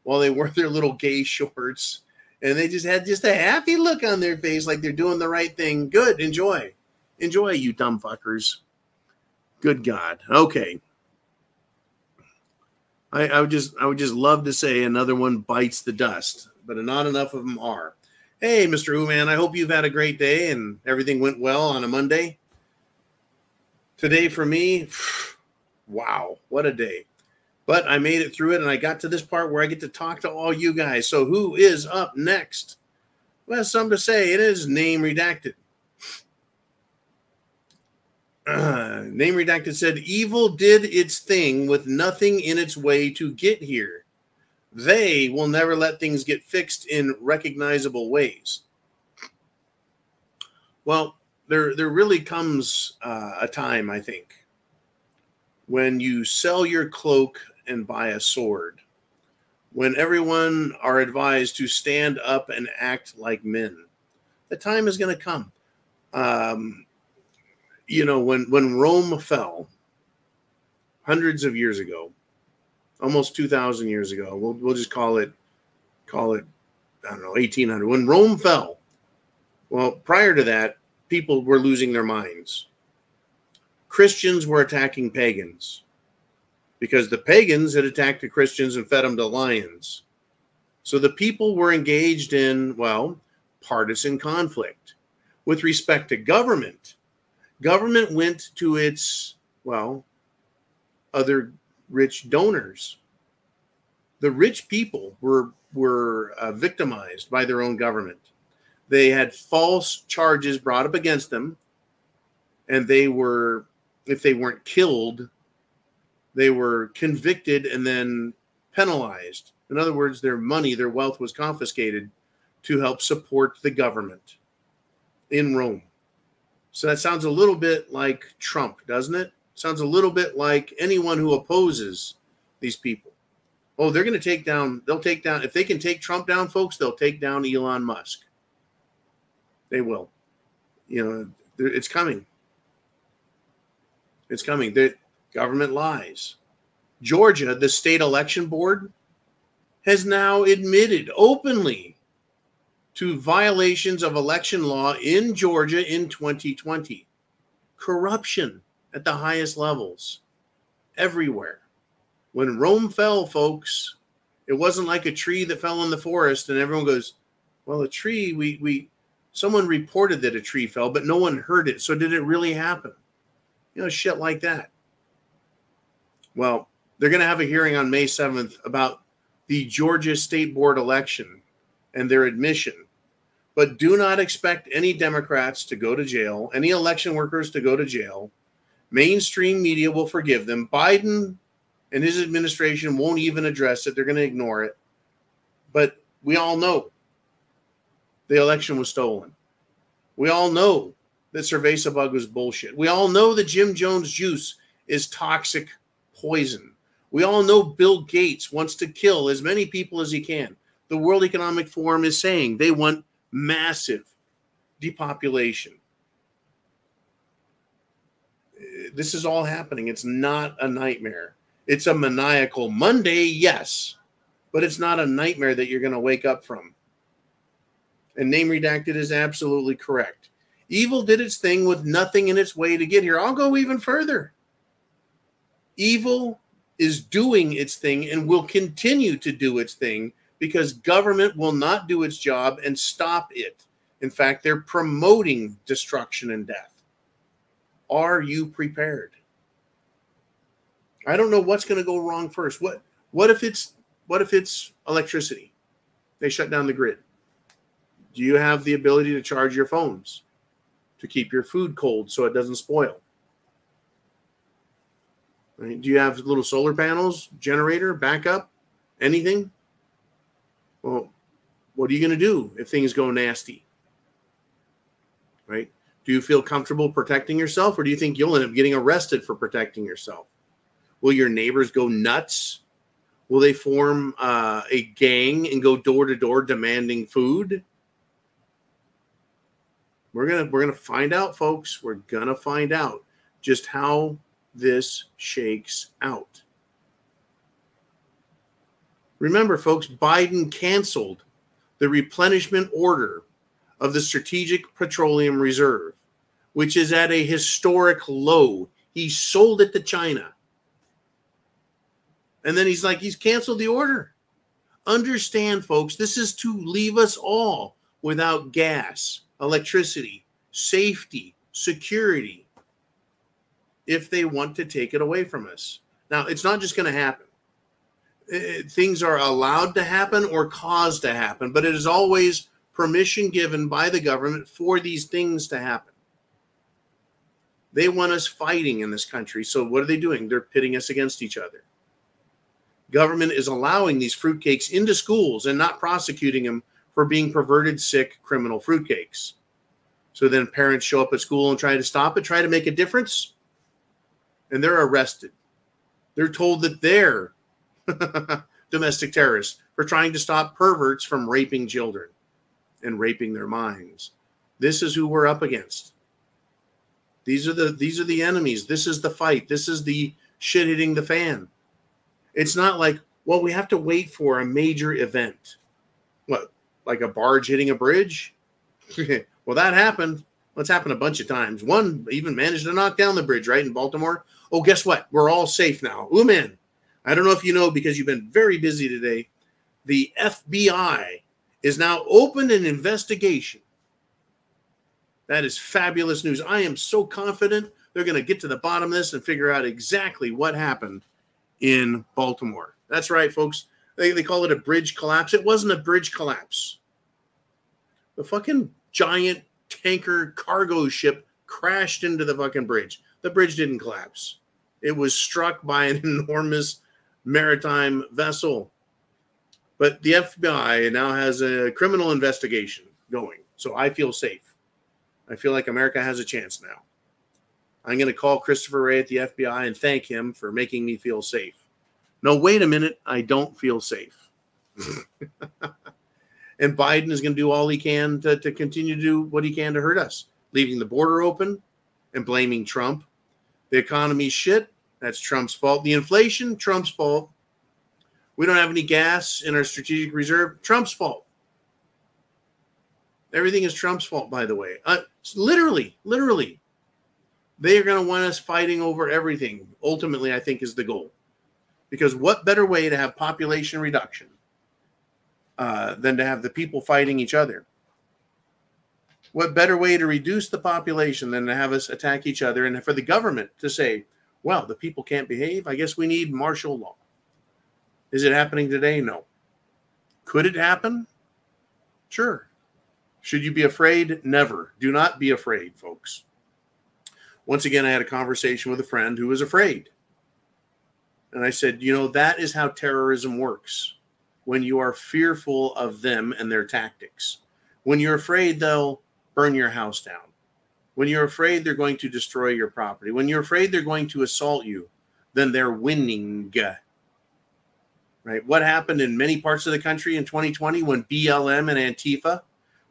while they wore their little gay shorts. And they just had just a happy look on their face like they're doing the right thing. Good. Enjoy. Enjoy, you dumb fuckers. Good God. Okay. I would just love to say another one bites the dust, but not enough of them are. Hey, Mr. Ooman, I hope you've had a great day and everything went well on a Monday. Today for me, wow, what a day. But I made it through it, and I got to this part where I get to talk to all you guys. So who is up next? Well, something to say. It is Name Redacted. Name Redacted said, evil did its thing with nothing in its way to get here. They will never let things get fixed in recognizable ways. Well, there really comes a time, I think, when you sell your cloak and buy a sword, when everyone are advised to stand up and act like men. The time is going to come. You know, when Rome fell hundreds of years ago, almost 2,000 years ago, we'll just call it, I don't know, 1800. When Rome fell, well, prior to that, people were losing their minds. Christians were attacking pagans because the pagans had attacked the Christians and fed them to lions. So the people were engaged in, well, partisan conflict. With respect to government, government went to its, well, other rich donors. The rich people were victimized by their own government. They had false charges brought up against them, and they were, if they weren't killed, they were convicted and then penalized. In other words, their money, their wealth was confiscated to help support the government in Rome. So that sounds a little bit like Trump, doesn't it? Sounds a little bit like anyone who opposes these people. Oh, they're going to take down, they'll take down, if they can take Trump down, folks, they'll take down Elon Musk. They will. You know, it's coming. It's coming. The government lies. Georgia, the state election board, has now admitted openly to violations of election law in Georgia in 2020. Corruption at the highest levels, everywhere. When Rome fell, folks, it wasn't like a tree that fell in the forest and everyone goes, well, a tree, someone reported that a tree fell, but no one heard it. So did it really happen? You know, shit like that. Well, they're going to have a hearing on May 7th about the Georgia State Board election and their admission. But do not expect any Democrats to go to jail, any election workers to go to jail. Mainstream media will forgive them. Biden and his administration won't even address it. They're going to ignore it. But we all know the election was stolen. We all know that Cerveza Bug was bullshit. We all know that Jim Jones juice is toxic poison. We all know Bill Gates wants to kill as many people as he can. The World Economic Forum is saying they want massive depopulation. This is all happening. It's not a nightmare. It's a maniacal Monday, yes, but it's not a nightmare that you're going to wake up from. And name redacted is absolutely correct. Evil did its thing with nothing in its way to get here. I'll go even further. Evil is doing its thing and will continue to do its thing because government will not do its job and stop it. In fact, they're promoting destruction and death. Are you prepared? I don't know what's going to go wrong first. What if it's electricity? They shut down the grid. Do you have the ability to charge your phones to keep your food cold so it doesn't spoil? Right? Do you have little solar panels, generator, backup, anything? Well, what are you going to do if things go nasty? Right? Do you feel comfortable protecting yourself, or do you think you'll end up getting arrested for protecting yourself? Will your neighbors go nuts? Will they form a gang and go door to door demanding food? We're gonna find out, folks. We're gonna find out just how this shakes out. Remember, folks, Biden canceled the replenishment order of the Strategic Petroleum Reserve, which is at a historic low. He sold it to China. And then he's canceled the order. Understand, folks, this is to leave us all without gas, electricity, safety, security, if they want to take it away from us. Now, it's not just going to happen. Things are allowed to happen or caused to happen, but it is always permission given by the government for these things to happen. They want us fighting in this country. So what are they doing? They're pitting us against each other. Government is allowing these fruitcakes into schools and not prosecuting them for being perverted, sick, criminal fruitcakes. So then parents show up at school and try to stop it, try to make a difference, and they're arrested. They're told that they're domestic terrorists for trying to stop perverts from raping children and raping their minds. This is who we're up against. These are the enemies. This is the fight. This is the shit hitting the fan. It's not like, well, we have to wait for a major event. What, like a barge hitting a bridge? Well, that happened. Well, it's happened a bunch of times. One even managed to knock down the bridge, right, in Baltimore. Oh, guess what? We're all safe now. Ooh, man. I don't know if you know, because you've been very busy today. The FBI is now open an investigation. That is fabulous news. I am so confident they're going to get to the bottom of this and figure out exactly what happened in Baltimore. That's right, folks. They call it a bridge collapse. It wasn't a bridge collapse. The fucking giant tanker cargo ship crashed into the fucking bridge. The bridge didn't collapse. It was struck by an enormous maritime vessel. But the FBI now has a criminal investigation going. So I feel safe. I feel like America has a chance now. I'm going to call Christopher Wray at the FBI and thank him for making me feel safe. No, wait a minute. I don't feel safe. And Biden is going to do all he can to continue to do what he can to hurt us, leaving the border open and blaming Trump. The economy's shit. That's Trump's fault. The inflation, Trump's fault. We don't have any gas in our strategic reserve. Trump's fault. Everything is Trump's fault, by the way. Literally. They are going to want us fighting over everything. Ultimately, I think, is the goal. Because what better way to have population reduction than to have the people fighting each other? What better way to reduce the population than to have us attack each other and for the government to say, well, the people can't behave. I guess we need martial law. Is it happening today? No. Could it happen? Sure. Should you be afraid? Never. Do not be afraid, folks. Once again, I had a conversation with a friend who was afraid. And I said, that is how terrorism works. When you are fearful of them and their tactics. When you're afraid they'll burn your house down. When you're afraid they're going to destroy your property. When you're afraid they're going to assault you, then they're winning. Right? What happened in many parts of the country in 2020 when BLM and Antifa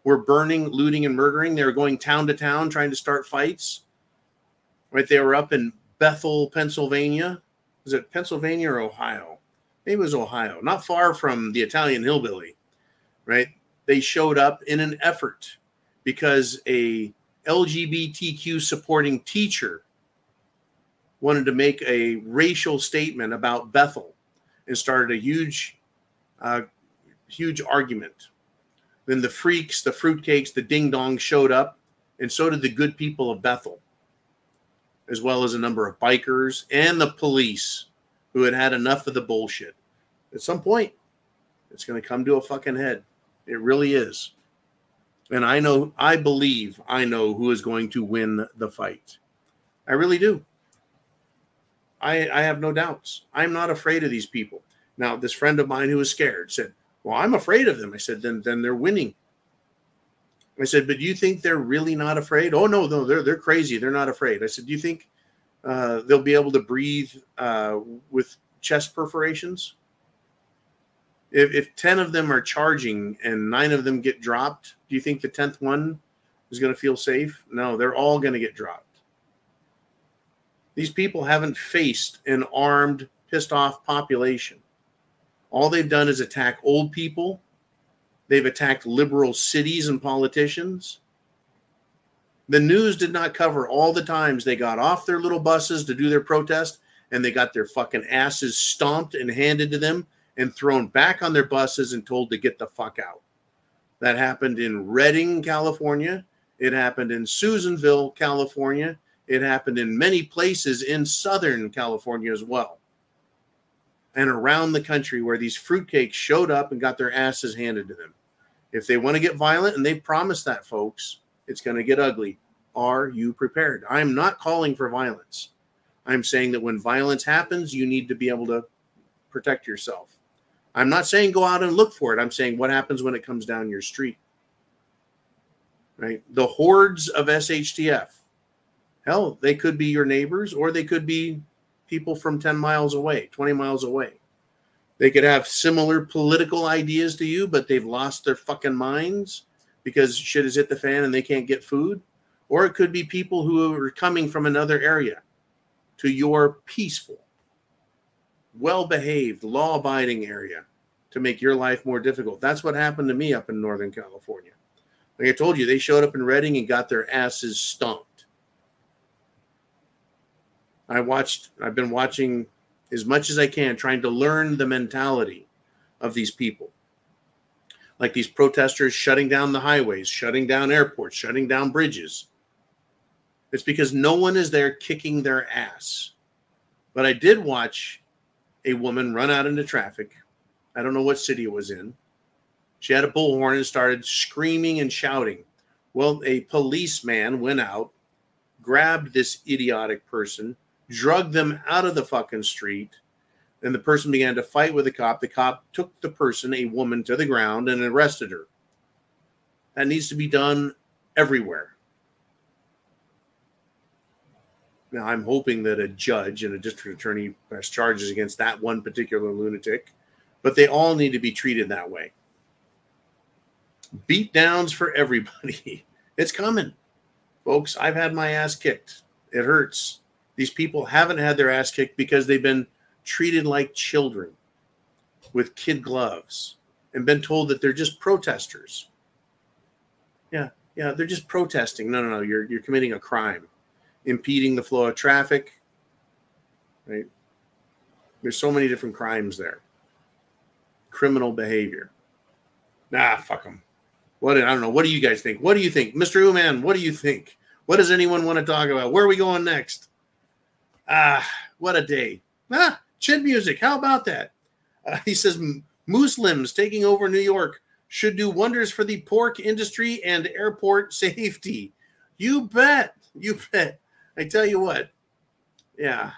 were burning, looting, and murdering. They were going town to town trying to start fights. Right? They were up in Bethel, Pennsylvania. Was it Pennsylvania or Ohio? Maybe it was Ohio. Not far from the Italian hillbilly. Right? They showed up in an effort because a LGBTQ supporting teacher wanted to make a racial statement about Bethel and started a huge argument. Then the freaks, the fruitcakes, the ding-dongs showed up, and so did the good people of Bethel, as well as a number of bikers and the police who had had enough of the bullshit. At some point, it's going to come to a fucking head. It really is. And I believe I know who is going to win the fight. I really do. I have no doubts. I'm not afraid of these people. Now, this friend of mine who was scared said, well, I'm afraid of them. I said, then they're winning. I said, but do you think they're really not afraid? Oh, no, they're crazy. They're not afraid. I said, do you think they'll be able to breathe with chest perforations? If 10 of them are charging and 9 of them get dropped, do you think the 10th one is going to feel safe? No, they're all going to get dropped. These people haven't faced an armed, pissed off population. All they've done is attack old people. They've attacked liberal cities and politicians. The news did not cover all the times they got off their little buses to do their protest and they got their fucking asses stomped and handed to them and thrown back on their buses and told to get the fuck out. That happened in Redding, California. It happened in Susanville, California. It happened in many places in Southern California as well. And around the country where these fruitcakes showed up and got their asses handed to them. If they want to get violent, and they promised that, folks, it's going to get ugly. Are you prepared? I'm not calling for violence. I'm saying that when violence happens, you need to be able to protect yourself. I'm not saying go out and look for it. I'm saying what happens when it comes down your street. Right? The hordes of SHTF. Hell, they could be your neighbors or they could be people from 10 miles away, 20 miles away. They could have similar political ideas to you, but they've lost their fucking minds because shit has hit the fan and they can't get food. Or it could be people who are coming from another area to your peaceful, well-behaved, law-abiding area to make your life more difficult. That's what happened to me up in Northern California. Like I told you, they showed up in Redding and got their asses stomped. I've been watching as much as I can, trying to learn the mentality of these people. Like these protesters shutting down the highways, shutting down airports, shutting down bridges. It's because no one is there kicking their ass. But I did watch a woman run out into traffic. I don't know what city it was in. She had a bullhorn and started screaming and shouting. Well, a policeman went out, grabbed this idiotic person, drugged them out of the fucking street, and the person began to fight with the cop. The cop took the person, a woman, to the ground and arrested her. That needs to be done everywhere. Now, I'm hoping that a judge and a district attorney press charges against that one particular lunatic, but they all need to be treated that way. Beat downs for everybody. It's coming. Folks, I've had my ass kicked. It hurts. These people haven't had their ass kicked because they've been treated like children with kid gloves and been told that they're just protesters. Yeah, they're just protesting. No, you're committing a crime. Impeding the flow of traffic. Right? There's so many different crimes there. Criminal behavior. Nah, fuck them. I don't know. What do you guys think? What do you think? Mr. Uman, what do you think? What does anyone want to talk about? Where are we going next? What a day. Chin music. How about that? He says, Muslims taking over New York should do wonders for the pork industry and airport safety. You bet. You bet. I tell you what. Yeah.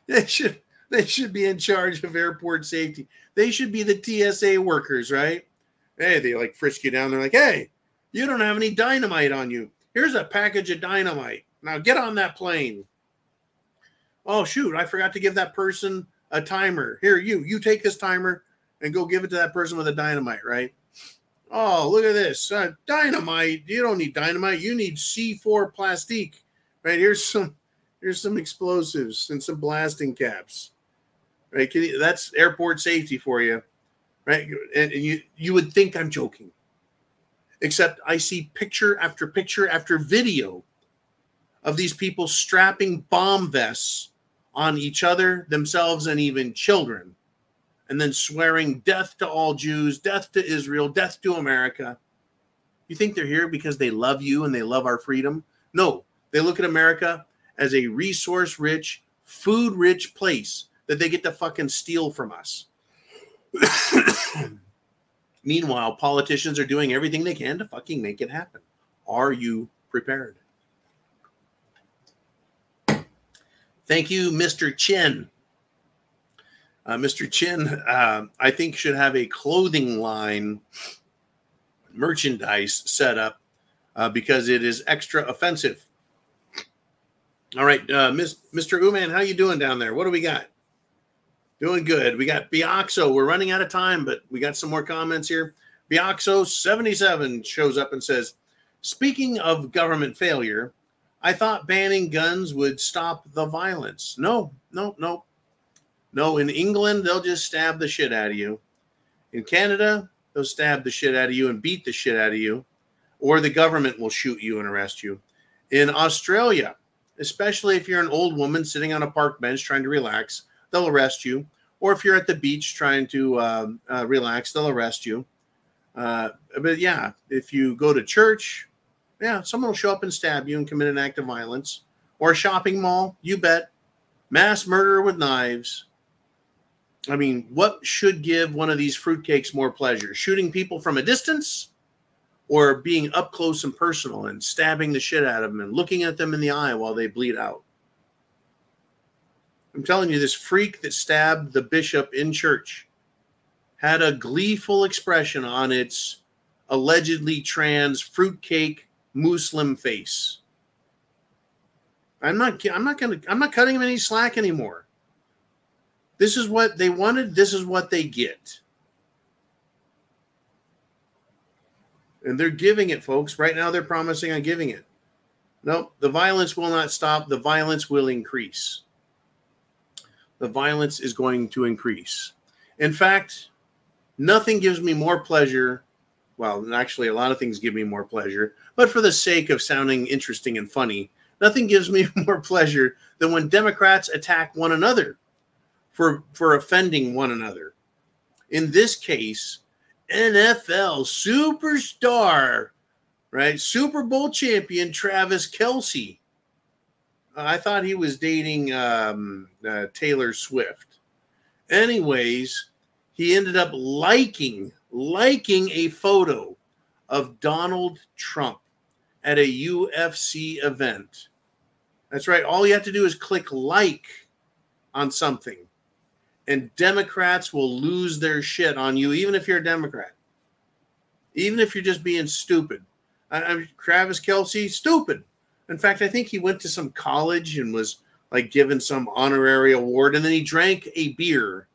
They should be in charge of airport safety. They should be the TSA workers, right? Hey, they like frisk you down. They're like, hey, you don't have any dynamite on you. Here's a package of dynamite. Now get on that plane. Oh, shoot, I forgot to give that person a timer. Here, you take this timer and go give it to that person with a dynamite, right? Oh, look at this. Dynamite. You don't need dynamite. You need C4 plastique. Right? Here's some explosives and some blasting caps. Right? That's airport safety for you. Right? And you would think I'm joking. Except I see picture after picture after video of these people strapping bomb vests on each other, themselves, and even children, and then swearing death to all Jews, death to Israel, death to America. You think they're here because they love you and they love our freedom? No, they look at America as a resource-rich, food-rich place that they get to fucking steal from us. Meanwhile, politicians are doing everything they can to fucking make it happen. Are you prepared? Thank you, Mr. Chin. Mr. Chin, I think, should have a clothing line merchandise set up because it is extra offensive. All right, Mr. Uman, how you doing down there? What do we got? Doing good. We got Bioxo. We're running out of time, but we got some more comments here. Bioxo77 shows up and says, speaking of government failure, I thought banning guns would stop the violence. No. In England, they'll just stab the shit out of you. In Canada, they'll stab the shit out of you and beat the shit out of you, or the government will shoot you and arrest you. In Australia, especially if you're an old woman sitting on a park bench trying to relax, they'll arrest you. Or if you're at the beach trying to relax, they'll arrest you. But yeah, if you go to church, yeah, someone will show up and stab you and commit an act of violence. Or a shopping mall, you bet. Mass murder with knives. I mean, what should give one of these fruitcakes more pleasure? Shooting people from a distance, or being up close and personal and stabbing the shit out of them and looking at them in the eye while they bleed out? I'm telling you, this freak that stabbed the bishop in church had a gleeful expression on its allegedly trans fruitcake Muslim face. I'm not cutting him any slack anymore. This is what they wanted. This is what they get. And they're giving it, folks. Right now, they're promising on giving it. No, the violence will not stop. The violence will increase. The violence is going to increase. In fact, nothing gives me more pleasure. Well, actually, a lot of things give me more pleasure. But for the sake of sounding interesting and funny, nothing gives me more pleasure than when Democrats attack one another for offending one another. In this case, NFL superstar, right? Super Bowl champion Travis Kelce. I thought he was dating Taylor Swift. Anyways, he ended up liking a photo of Donald Trump at a UFC event. That's right. All you have to do is click like on something, and Democrats will lose their shit on you, even if you're a Democrat. Even if you're just being stupid. Travis Kelce, stupid. In fact, I think he went to some college and was like given some honorary award, and then he drank a beer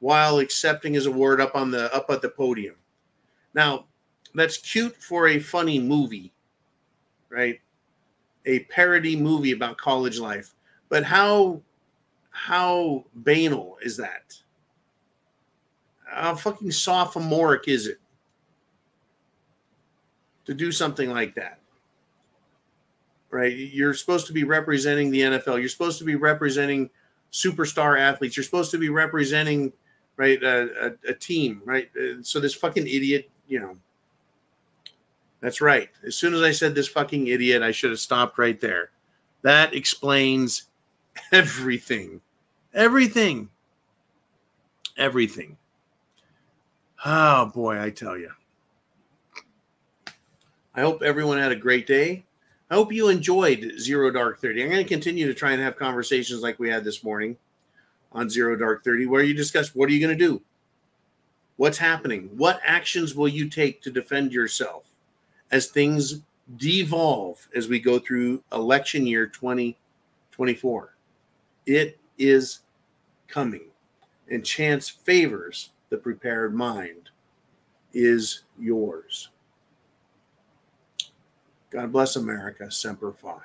while accepting his award up at the podium. Now, that's cute for a funny movie, right? A parody movie about college life. But how banal is that? How fucking sophomoric is it to do something like that? Right? You're supposed to be representing the NFL. You're supposed to be representing superstar athletes. You're supposed to be representing, right, a team, right? So this fucking idiot, that's right. As soon as I said this fucking idiot, I should have stopped right there. That explains everything. Everything. Oh, boy, I tell you. I hope everyone had a great day. I hope you enjoyed Zero Dark 30. I'm going to continue to try and have conversations like we had this morning on Zero Dark 30, where you discuss what are you going to do? What's happening? What actions will you take to defend yourself as things devolve as we go through election year 2024? It is coming, and chance favors the prepared mind, is yours. God bless America. Semper Fi.